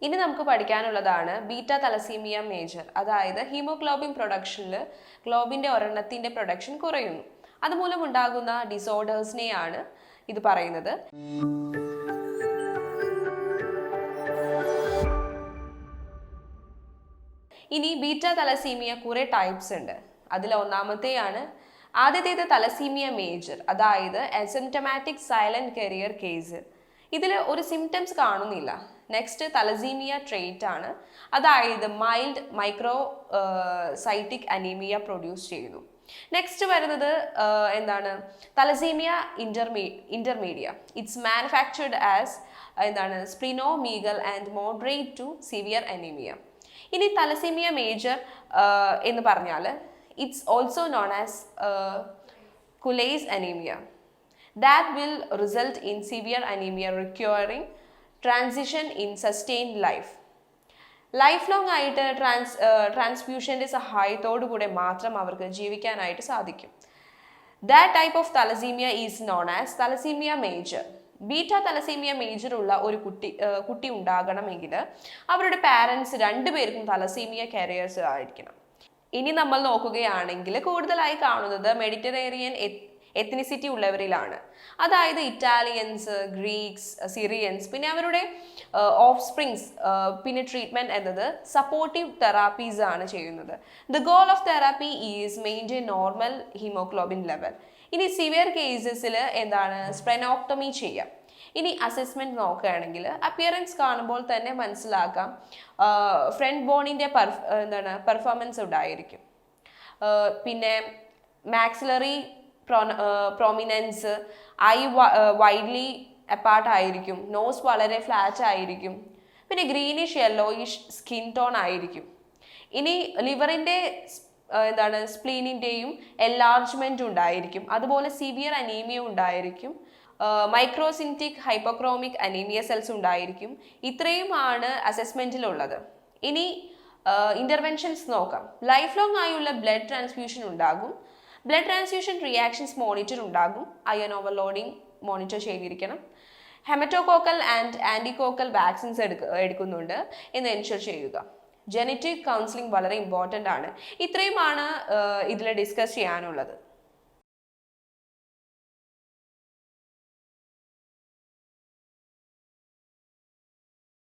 ഇനി നമുക്ക് പഠിക്കാനുള്ളതാണ് beta thalassaemia major. അതായത് ഹീമോഗ്ലോബിൻ പ്രൊഡക്ഷനിൽ ഗ്ലോബിൻ്റെ ഒരെണ്ണത്തിൻ്റെ പ്രൊഡക്ഷൻ കുറയുന്നു. അതുമൂലം ഉണ്ടാകുന്ന ഡിസോർഡേഴ്സിനെയാണ് ഇത് പറയുന്നത്. ഇനി ബീറ്റ തലസീമിയ കുറേ ടൈപ്സ് ഉണ്ട്. അതിൽ ഒന്നാമത്തെയാണ് ആദ്യത്തേത് തലസീമിയ മേജർ, അതായത് അസിംറ്റമാറ്റിക് സൈലന്റ് കരിയർ കേസ്. ഇതിൽ ഒരു സിംറ്റംസ് കാണുന്നില്ല. നെക്സ്റ്റ് തലസീമിയ ട്രേറ്റ് ആണ്, അതായത് mild microcytic anaemia produce ചെയ്യുന്നു. നെക്സ്റ്റ് വരുന്നത് എന്താണ് thalassaemia intermedia. It's manufactured as എന്താണ് splenomegaly and moderate to severe anaemia. ഇനി തലസീമിയ മേജർ എന്ന് പറഞ്ഞാൽ it's also known as Cooley's anaemia. That will result in severe anemia requiring transition in sustained life. Life long ആയിട്ട് ട്രാൻസ്ഫ്യൂഷൻ്റെ സഹായത്തോടു കൂടെ മാത്രം അവർക്ക് ജീവിക്കാനായിട്ട് സാധിക്കും. That type of thalassaemia is known as thalassaemia major. Beta thalassaemia major ഉള്ള ഒരു കുട്ടി ഉണ്ടാകണമെങ്കിൽ അവരുടെ പാരൻസ് രണ്ടുപേർക്കും തലസീമിയ കാരിയേഴ്സ് ആയിരിക്കണം. ഇനി നമ്മൾ നോക്കുകയാണെങ്കിൽ കൂടുതലായി കാണുന്നത് മെഡിറ്ററേനിയൻ എത്നിസിറ്റി ഉള്ളവരിലാണ്. അതായത് ഇറ്റാലിയൻസ്, ഗ്രീക്സ്, സിറിയൻസ്, പിന്നെ അവരുടെ ഓഫ് സ്പ്രിങ്സ്. പിന്നെ ട്രീറ്റ്മെൻറ്റ് എന്നത് സപ്പോർട്ടീവ് തെറാപ്പീസ് ആണ് ചെയ്യുന്നത്. The goal of therapy is maintain normal haemoglobin level. ഇനി സിവിയർ കേസസിൽ എന്താണ് സ്പ്ലെനോക്ടമി ചെയ്യാം. ഇനി അസസ്മെൻറ്റ് നോക്കുകയാണെങ്കിൽ അപ്പിയറൻസ് കാണുമ്പോൾ തന്നെ മനസ്സിലാക്കാം ഫ്രണ്ട് ബോണിൻ്റെ പെർഫോമൻസ് ഉണ്ടായിരിക്കും. പിന്നെ maxillary prominence, I widely apart ആയിരിക്കും, നോസ് വളരെ ഫ്ലാറ്റ് ആയിരിക്കും, പിന്നെ ഗ്രീനിഷ് യെല്ലോയിഷ് സ്കിൻ ടോൺ ആയിരിക്കും. ഇനി ലിവറിൻ്റെ സ്പ്ലീനിൻ്റെയും എൻലാർജ്മെൻറ്റ് ഉണ്ടായിരിക്കും. അതുപോലെ സിവിയർ അനീമിയ ഉണ്ടായിരിക്കും. മൈക്രോസിൻറ്റിക് ഹൈപ്പോക്രോമിക് അനീമിയ സെൽസ് ഉണ്ടായിരിക്കും. ഇത്രയുമാണ് അസസ്മെൻറ്റിലുള്ളത്. ഇനി ഇൻ്റർവെൻഷൻസ് നോക്കാം. ലൈഫ് ലോങ് ആയുള്ള ബ്ലഡ് ട്രാൻസ്ഫ്യൂഷൻ ഉണ്ടാകും. ബ്ലഡ് ട്രാൻസ്ഫ്യൂഷൻ റിയാക്ഷൻസ് മോണിറ്റർ ഉണ്ടാകും. അയൺ ഓവർലോഡിങ് മോണിറ്റർ ചെയ്തിരിക്കണം. ഹെമറ്റോകോക്കൽ ആൻഡ് ആൻറ്റികോക്കൽ വാക്സിൻസ് എടുക്കുന്നുണ്ട് എന്ന് എൻഷുർ ചെയ്യുക. ജനറ്റിക് കൗൺസിലിംഗ് വളരെ ഇമ്പോർട്ടൻ്റ് ആണ്. ഇത്രയുമാണ് ഇതിൽ ഡിസ്കസ് ചെയ്യാനുള്ളത്.